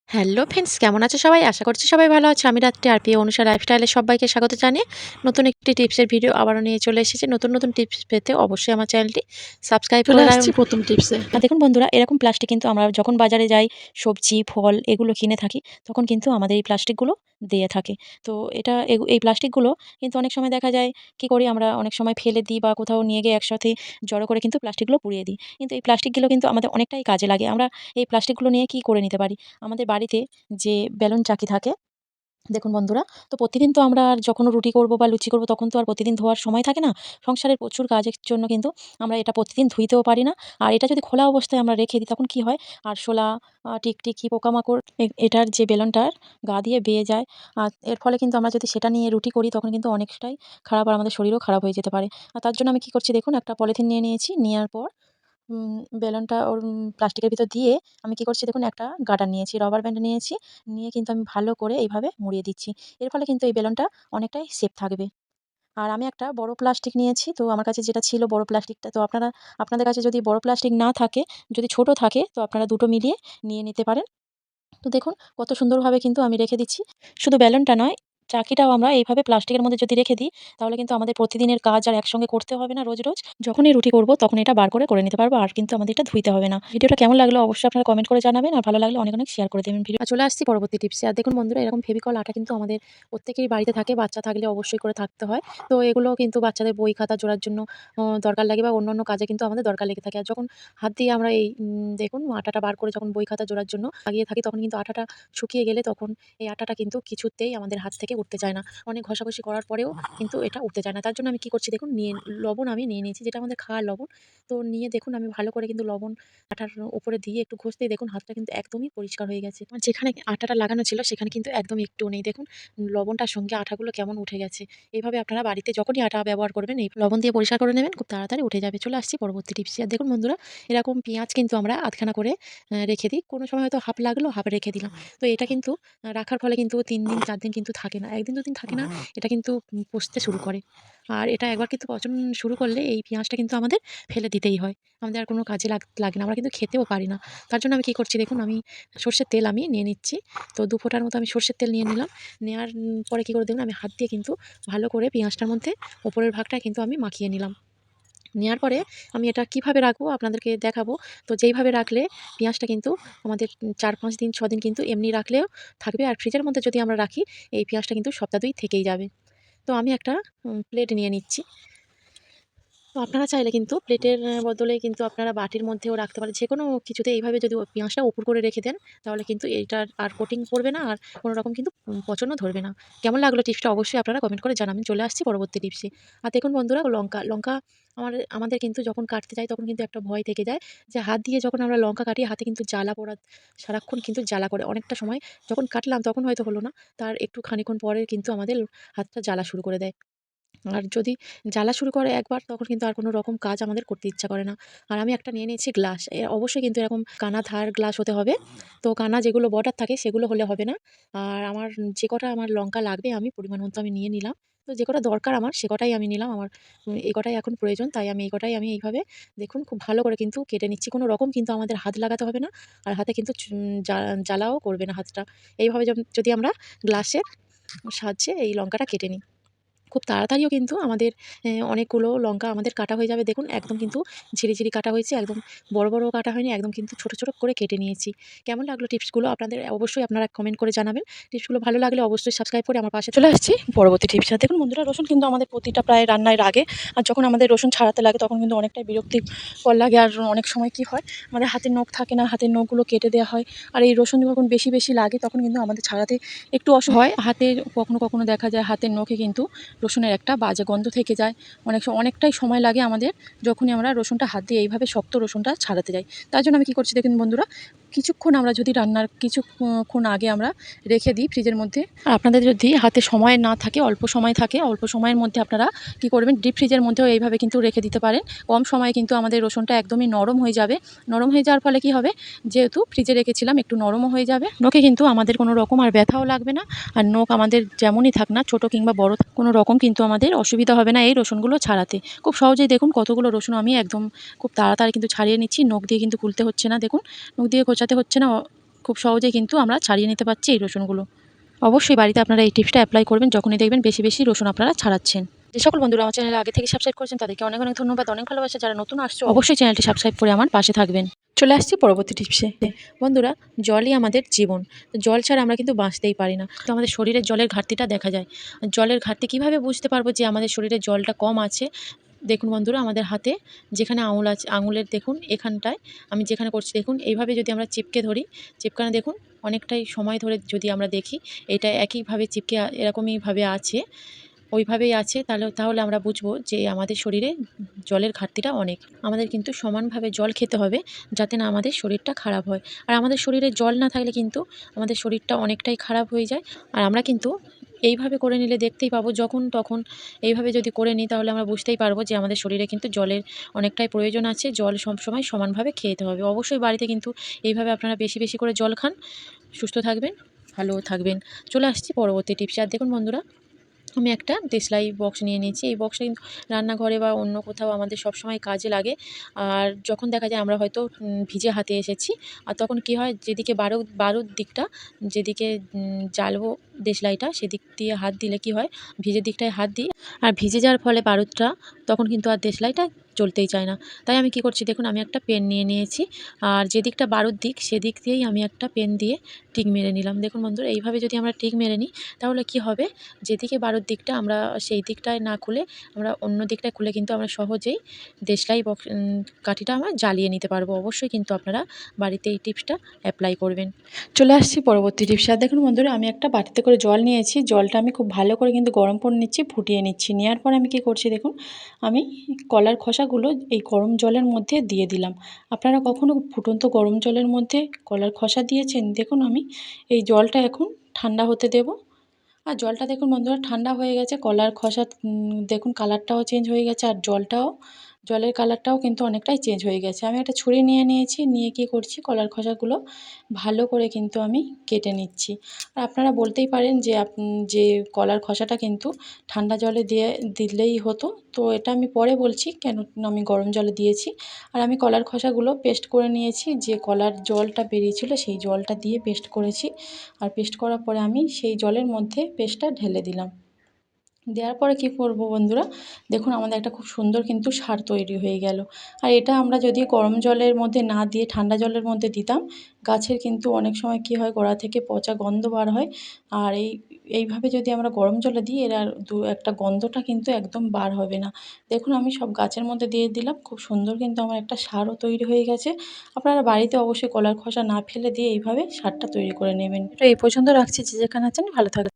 Hello friends, কেমন আছো সবাই? আশা করছি সবাই ভালো আছে। আমি রাত্রি আর অনুষা লাইফস্টাইলে সবাইকে স্বাগত জানিয়ে নতুন একটি টিপসের ভিডিও আবারও নিয়ে চলে এসেছি। নতুন টিপস পেতে অবশ্যই আমার চ্যানেলটি সাবস্ক্রাইব চলে করে আসছি প্রথম টিপসে। আর দেখুন বন্ধুরা, এরকম প্লাস্টিক কিন্তু আমরা যখন বাজারে যাই সবজি, ফল এগুলো কিনে থাকি, তখন কিন্তু আমাদের এই প্লাস্টিকগুলো দিয়ে থাকে। তো এটা এই প্লাস্টিকগুলো কিন্তু অনেক সময় দেখা যায় কি করি আমরা, অনেক সময় ফেলে দিই বা কোথাও নিয়ে গিয়ে একসাথে জড়ো করে কিন্তু প্লাস্টিকগুলো পুড়িয়ে দিই। কিন্তু এই প্লাস্টিকগুলো কিন্তু আমাদের অনেকটাই কাজে লাগে। আমরা এই প্লাস্টিকগুলো নিয়ে কি করে নিতে পারি? আমাদের বাড়িতে যে বেলুন চাকি থাকে, দেখুন বন্ধুরা, তো প্রতিদিন তো আমরা আর যখন রুটি করব বা লুচি করব তখন তো আর প্রতিদিন ধোয়ার সময় থাকে না। সংসারের প্রচুর কাজের জন্য কিন্তু আমরা এটা প্রতিদিন ধুইতেও পারি না। আর এটা যদি খোলা অবস্থায় আমরা রেখে দিই তখন কি হয়? আরশোলা, টিকটিকি, পোকামাকড় এটার যে বেলনটার গা দিয়ে বেয়ে যায়। আর এর ফলে কিন্তু আমরা যদি সেটা নিয়ে রুটি করি তখন কিন্তু অনেকটাই খারাপ, আর আমাদের শরীরও খারাপ হয়ে যেতে পারে। আর তার জন্য আমি কি করছি দেখুন, একটা পলিথিন নিয়ে নিয়েছি। নেওয়ার পর বেলুনটা ওর প্লাস্টিকের ভিতর দিয়ে আমি কি করছি দেখুন, একটা গার্ডার নিয়েছি, রবার ব্যান্ড নিয়েছি। নিয়ে কিন্তু আমি ভালো করে এইভাবে মুড়িয়ে দিচ্ছি। এর ফলে কিন্তু এই বেলুনটা অনেকটাই সেফ থাকবে। আর আমি একটা বড় প্লাস্টিক নিয়েছি। তো আমার কাছে যেটা ছিল বড় প্লাস্টিকটা, তো আপনাদের কাছে যদি বড় প্লাস্টিক না থাকে, যদি ছোট থাকে তো আপনারা দুটো মিলিয়ে নিয়ে নিতে পারেন। তো দেখুন কত সুন্দরভাবে কিন্তু আমি রেখে দিচ্ছি। শুধু বেলুনটা নয়, চাকিটাও আমরা এইভাবে প্লাস্টিকের মধ্যে যদি রেখে দিই, তাহলে কিন্তু আমাদের প্রতিদিনের কাজ আর একসঙ্গে করতে হবে না রোজ। যখনই রুটি করব তখন এটা বার করে নিতে পারবো। আর কিন্তু আমাদের এটা ধুইতে হবে না। ভিডিওটা কেমন লাগলো অবশ্যই আপনারা কমেন্ট করে জানাবেন। আর ভালো লাগলে অনেক শেয়ার করে দেবেন ভিডিও। আর চলে আসছি পরবর্তী টিপসে। আর দেখুন বন্ধুরা, এরকম ফেভিকল আঠা কিন্তু আমাদের প্রত্যেকেরই বাড়িতে থাকে। বাচ্চা থাকলে অবশ্যই করে থাকতে হয়। তো এগুলো কিন্তু বাচ্চাদের বই খাতা জোড়ার জন্য দরকার লাগে, বা অন্যান্য কাজে কিন্তু আমাদের দরকার লেগে থাকে। আর যখন হাত দিয়ে আমরা এই দেখুন আটাটা বার করে যখন বই খাতা জোড়ার জন্য লাগিয়ে থাকি, তখন কিন্তু আঠাটা শুকিয়ে গেলে তখন এই আটাটা কিন্তু কিছুতেই আমাদের হাত থেকে উঠতে চায় না। অনেক ঘষাঘষি করার পরেও কিন্তু এটা উঠতে চায় না। তার জন্য আমি কি করছি দেখুন, লবণ আমি নিয়ে নিয়েছি, যেটা আমাদের খাওয়ার লবণ। তো নিয়ে দেখুন আমি ভালো করে কিন্তু লবণ আটার উপরে দিয়ে একটু ঘষতেই দেখুন হাতটা কিন্তু একদমই পরিষ্কার হয়ে গেছে। আর যেখানে আটাটা লাগানো ছিল সেখানে কিন্তু একদম একটুও নেই। দেখুন লবণটার সঙ্গে আঠাগুলো কেমন উঠে গেছে। এইভাবে আপনারা বাড়িতে যখনই আটা ব্যবহার করবেন এই লবণ দিয়ে পরিষ্কার করে নেবেন, খুব তাড়াতাড়ি উঠে যাবে। চলে আসছি পরবর্তী টিপসে। আর দেখুন বন্ধুরা, এরকম পেঁয়াজ কিন্তু আমরা আধখানা করে রেখে দিই। কোনো সময় হয়তো হাফ লাগলো, হাফ রেখে দিলাম। তো এটা কিন্তু রাখার ফলে কিন্তু ৩ দিন ৪ দিন কিন্তু থাকে না। ১ দিন ২ দিন থাকে না। এটা কিন্তু পচতে শুরু করে। আর এটা একবার কিন্তু পচন শুরু করলে এই পেঁয়াজটা কিন্তু আমাদের ফেলে দিতেই হয়। আমাদের আর কোনো কাজে লাগে না। আমরা কিন্তু খেতেও পারি না। তার জন্য আমি কি করছি দেখুন, আমি সর্ষের তেল আমি নিয়ে নিচ্ছি। তো ২ ফোঁটার মতো আমি সর্ষের তেল নিয়ে নিলাম। নেওয়ার পরে কি করে দেখুন, আমি হাত দিয়ে কিন্তু ভালো করে পেঁয়াজটার মধ্যে উপরের ভাগটা কিন্তু আমি মাখিয়ে নিলাম। নেয়ার পরে আমি এটা কিভাবে রাখবো আপনাদেরকে দেখাবো। তো যেইভাবে রাখলে পেঁয়াজটা কিন্তু আমাদের ৪-৫ দিন ৬ দিন কিন্তু এমনি রাখলেও থাকবে। আর ফ্রিজের মধ্যে যদি আমরা রাখি, এই পেঁয়াজটা কিন্তু সপ্তাহ ২ থেকেই যাবে। তো আমি একটা প্লেট নিয়ে নিচ্ছি। তো আপনারা চাইলে কিন্তু প্লেটের বদলে কিন্তু আপনারা বাটির মধ্যেও রাখতে পারেন। যেকোনো কিছুতে এইভাবে যদি পেঁয়াজটা উপর করে রেখে দেন, তাহলে কিন্তু এইটার আর কোটিং পড়বে না, আর কোনো রকম কিন্তু পচনও ধরবে না। কেমন লাগলো টিপসটা অবশ্যই আপনারা কমেন্ট করে জানাবেন। চলে আসছি পরবর্তী টিপসে। আর দেখুন বন্ধুরা, লঙ্কা আমাদের কিন্তু যখন কাটতে যাই তখন কিন্তু একটা ভয় থেকে যায় যে হাত দিয়ে যখন আমরা লঙ্কা কাটি হাতে কিন্তু জ্বালা পোড়া, সারাক্ষণ কিন্তু জ্বালা করে। অনেকটা সময় যখন কাটলাম তখন হয়তো হলো না। তার একটু খানিকক্ষণ পরে কিন্তু আমাদের হাতটা জ্বালা শুরু করে দেয়। আর যদি জ্বালা শুরু করে একবার, তখন কিন্তু আর কোনো রকম কাজ আমাদের করতে ইচ্ছা করে না। আর আমি একটা নিয়ে নিয়েছি গ্লাস। অবশ্যই কিন্তু এরকম কানা ধার গ্লাস হতে হবে। তো কানা যেগুলো বর্ডার থাকে সেগুলো হলে হবে না। আর যে কটা আমার লঙ্কা লাগবে আমি পরিমাণ মতো আমি নিয়ে নিলাম। তো যে কটা দরকার আমার সে কটাই আমি নিলাম। আমার এই কটাই এখন প্রয়োজন। তাই আমি এই কটাই আমি এইভাবে দেখুন খুব ভালো করে কিন্তু কেটে নিচ্ছি। কোনো রকম কিন্তু আমাদের হাত লাগাতে হবে না। আর হাতে কিন্তু জ্বালাও করবে না হাতটা। এইভাবে যদি আমরা গ্লাসের সাহায্যে এই লঙ্কাটা কেটে নিই, খুব তাড়াতাড়িও কিন্তু আমাদের অনেকগুলো লঙ্কা আমাদের কাটা হয়ে যাবে। দেখুন একদম কিন্তু ঝিরি কাটা হয়েছে। একদম বড় কাটা হয়নি। একদম কিন্তু ছোট করে কেটে নিয়েছি। কেমন লাগলো টিপসগুলো আপনাদের অবশ্যই আপনারা কমেন্ট করে জানাবেন। টিপসগুলো ভালো লাগলে অবশ্যই সাবস্ক্রাইব করে আমার পাশে চলে আসছি পরবর্তী টিপস। দেখুন বন্ধুরা, রসুন কিন্তু আমাদের প্রতিটা প্রায় রান্নায় লাগে। আর যখন আমাদের রসুন ছাড়াতে লাগে তখন কিন্তু অনেকটাই বিরক্তিকর লাগে। আর অনেক সময় কি হয়, আমাদের হাতের নখ থাকে না, হাতের নখগুলো কেটে দেওয়া হয়। আর এই রসুন যখন বেশি লাগে তখন কিন্তু আমাদের ছাড়াতে একটু হয়। হাতের কখনো দেখা যায় হাতের নখে কিন্তু রসুনের একটা বাজে গন্ধ থেকে যায়। অনেকটাই সময় লাগে আমাদের যখনই আমরা রসুনটা হাত দিয়ে এইভাবে শক্ত রসুনটা ছাড়াতে যাই। তার জন্য আমি কী করছি দেখুন বন্ধুরা, কিছুক্ষণ আমরা যদি রান্নার কিছুক্ষণ আগে আমরা রেখে দিই ফ্রিজের মধ্যে। আর আপনাদের যদি হাতে সময় না থাকে, অল্প সময় থাকে, অল্প সময়ের মধ্যে আপনারা কী করবেন, ডিপ ফ্রিজের মধ্যেও এইভাবে কিন্তু রেখে দিতে পারেন। কম সময়ে কিন্তু আমাদের রসুনটা একদমই নরম হয়ে যাবে। নরম হয়ে যাওয়ার ফলে কী হবে, যেহেতু ফ্রিজে রেখেছিলাম একটু নরমও হয়ে যাবে। নখে কিন্তু আমাদের কোনো রকম আর ব্যথাও লাগবে না। আর নখ আমাদের যেমনই থাক না, ছোট কিংবা বড়, কোনো রকম কিন্তু আমাদের অসুবিধা হবে না এই রসুনগুলো ছাড়াতে। খুব সহজেই দেখুন কতগুলো রসুন আমি একদম খুব তাড়াতাড়ি কিন্তু ছাড়িয়ে নিচ্ছি। নখ দিয়ে কিন্তু খুলতে হচ্ছে না, দেখুন নখ দিয়ে খোঁচাতে হচ্ছে না। খুব সহজেই কিন্তু আমরা ছাড়িয়ে নিতে পারছি এই রসুনগুলো। অবশ্যই বাড়িতে আপনারা এই টিপসটা অ্যাপ্লাই করবেন যখনই দেখবেন বেশি, বেশি রসুন আপনারা ছাড়াচ্ছেন। যে সকল বন্ধুরা আমার চ্যানেলে আগে থেকে সাবস্ক্রাইব করেছেন তাদেরকে অনেক, অনেক ধন্যবাদ, অনেক ভালোবাসা। যারা নতুন আসছো অবশ্যই চ্যানেলটি সাবস্ক্রাইব করে আমার পাশে থাকবেন। চলে আসছি পরবর্তী টিপসে। বন্ধুরা, জলই আমাদের জীবন। তো জল ছাড়া আমরা কিন্তু বাঁচতেই পারি না। তো আমাদের শরীরে জলের ঘাটতিটা দেখা যায়। জলের ঘাটতি কিভাবে বুঝতে পারবো যে আমাদের শরীরে জলটা কম আছে? দেখুন বন্ধুরা, আমাদের হাতে যেখানে আঙুল আছে, আঙুলের দেখুন এখানটায় আমি যেখানে করছি দেখুন, এইভাবে যদি আমরা চিপকে ধরি, চিপকানো দেখুন অনেকটাই সময় ধরে যদি আমরা দেখি এটা একইভাবে চিপকে এরকমইভাবে আছে, ওইভাবেই আছে, তাহলে আমরা বুঝবো যে আমাদের শরীরে জলের ঘাটতিটা অনেক। আমাদের কিন্তু সমানভাবে জল খেতে হবে যাতে না আমাদের শরীরটা খারাপ হয়। আর আমাদের শরীরে জল না থাকলে কিন্তু আমাদের শরীরটা অনেকটাই খারাপ হয়ে যায়। আর আমরা কিন্তু এইভাবে করে নিলে দেখতেই পাবো, যখন তখন এইভাবে যদি করে নিই তাহলে আমরা বুঝতেই পারবো যে আমাদের শরীরে কিন্তু জলের অনেকটাই প্রয়োজন আছে। জল সবসময় সমানভাবে খেতে হবে। অবশ্যই বাড়িতে কিন্তু এইভাবে আপনারা বেশি, বেশি করে জল খান। সুস্থ থাকবেন, ভালোও থাকবেন। চলে আসছি পরবর্তী টিপসে। আর দেখুন বন্ধুরা, আমি একটা দেশলাই বক্স নিয়ে নিয়েছি। এই বক্সটা কিন্তু রান্নাঘরে বা অন্য কোথাও আমাদের সবসময় কাজে লাগে। আর যখন দেখা যায় আমরা হয়তো ভিজে হাতে এসেছি, আর তখন কি হয়, যেদিকে বারুর দিকটা, যেদিকে জ্বালবো দেশলাইটা সেদিক দিয়ে হাত দিলে কি হয়, ভিজে দিকটায় হাত দিই আর ভিজে যাওয়ার ফলে বারুদটা তখন কিন্তু আর দেশলাইটা জ্বলতেই চায় না। তাই আমি কি করছি দেখুন, আমি একটা পেন নিয়ে নিয়েছি। আর যেদিকটা বারুর দিক সেদিক দিয়েই আমি একটা পেন দিয়ে টিক মেরে নিলাম। দেখুন বন্ধুরা, এইভাবে যদি আমরা টিক মেরে নিই তাহলে কি হবে, যেদিকে বারুর দিকটা আমরা সেই দিকটায় না খুলে আমরা অন্য দিকটায় খুলে কিন্তু আমরা সহজেই দেশলাই কাঠিটা আমরা জ্বালিয়ে নিতে পারবো। অবশ্যই কিন্তু আপনারা বাড়িতে এই টিপসটা অ্যাপ্লাই করবেন। চলে আসছি পরবর্তী টিপসে। আর দেখুন বন্ধুরা, আমি একটা বাটিতে করে জল নিয়েছি। জলটা আমি খুব ভালো করে কিন্তু গরম করে নিচ্ছি, ফুটিয়ে নিচ্ছি। নেওয়ার পর আমি কী করছি দেখুন, আমি কলার খোসাগুলো এই গরম জলের মধ্যে দিয়ে দিলাম। আপনারা কখনও ফুটন্ত গরম জলের মধ্যে কলার খোসা দিয়েছেন? দেখুন আমি এই জলটা এখন ঠান্ডা হতে দেবো। আর জলটা দেখুন বন্ধুরা ঠান্ডা হয়ে গেছে। কলার খোসা দেখুন কালারটাও চেঞ্জ হয়ে গেছে, আর জলের কালারটাও কিন্তু অনেকটাই চেঞ্জ হয়ে গেছে। আমি একটা ছুরি নিয়ে নিয়েছি, নিয়ে কী করছি, কলার খোসাগুলো ভালো করে কিন্তু আমি কেটে নিচ্ছি। আর আপনারা বলতেই পারেন যে যে কলার খোসাটা কিন্তু ঠান্ডা জলে দিলেই হতো। তো এটা আমি পরে বলছি কেন আমি গরম জলে দিয়েছি। আর আমি কলার খোসাগুলো পেস্ট করে নিয়েছি, যে কলার জলটা বেরিয়েছিল সেই জলটা দিয়ে পেস্ট করেছি। আর পেস্ট করার পরে আমি সেই জলের মধ্যে পেস্টটা ঢেলে দিলাম। দেওয়ার পরে কী করব বন্ধুরা, দেখুন আমাদের একটা খুব সুন্দর কিন্তু সার তৈরি হয়ে গেল। আর এটা আমরা যদি গরম জলের মধ্যে না দিয়ে ঠান্ডা জলের মধ্যে দিতাম, গাছের কিন্তু অনেক সময় কী হয়, গোড়া থেকে পচা গন্ধ বার হয়। আর এইভাবে যদি আমরা গরম জলে দিই, এর আর একটা গন্ধটা কিন্তু একদম বার হবে না। দেখুন আমি সব গাছের মধ্যে দিয়ে দিলাম, খুব সুন্দর কিন্তু আমার একটা সারও তৈরি হয়ে গেছে। আপনারা বাড়িতে অবশ্যই কলার খোসা না ফেলে দিয়ে এইভাবে সারটা তৈরি করে নেবেন। তো এই পর্যন্ত রাখছি, যে যেখানে আছেন ভালো থাকবেন।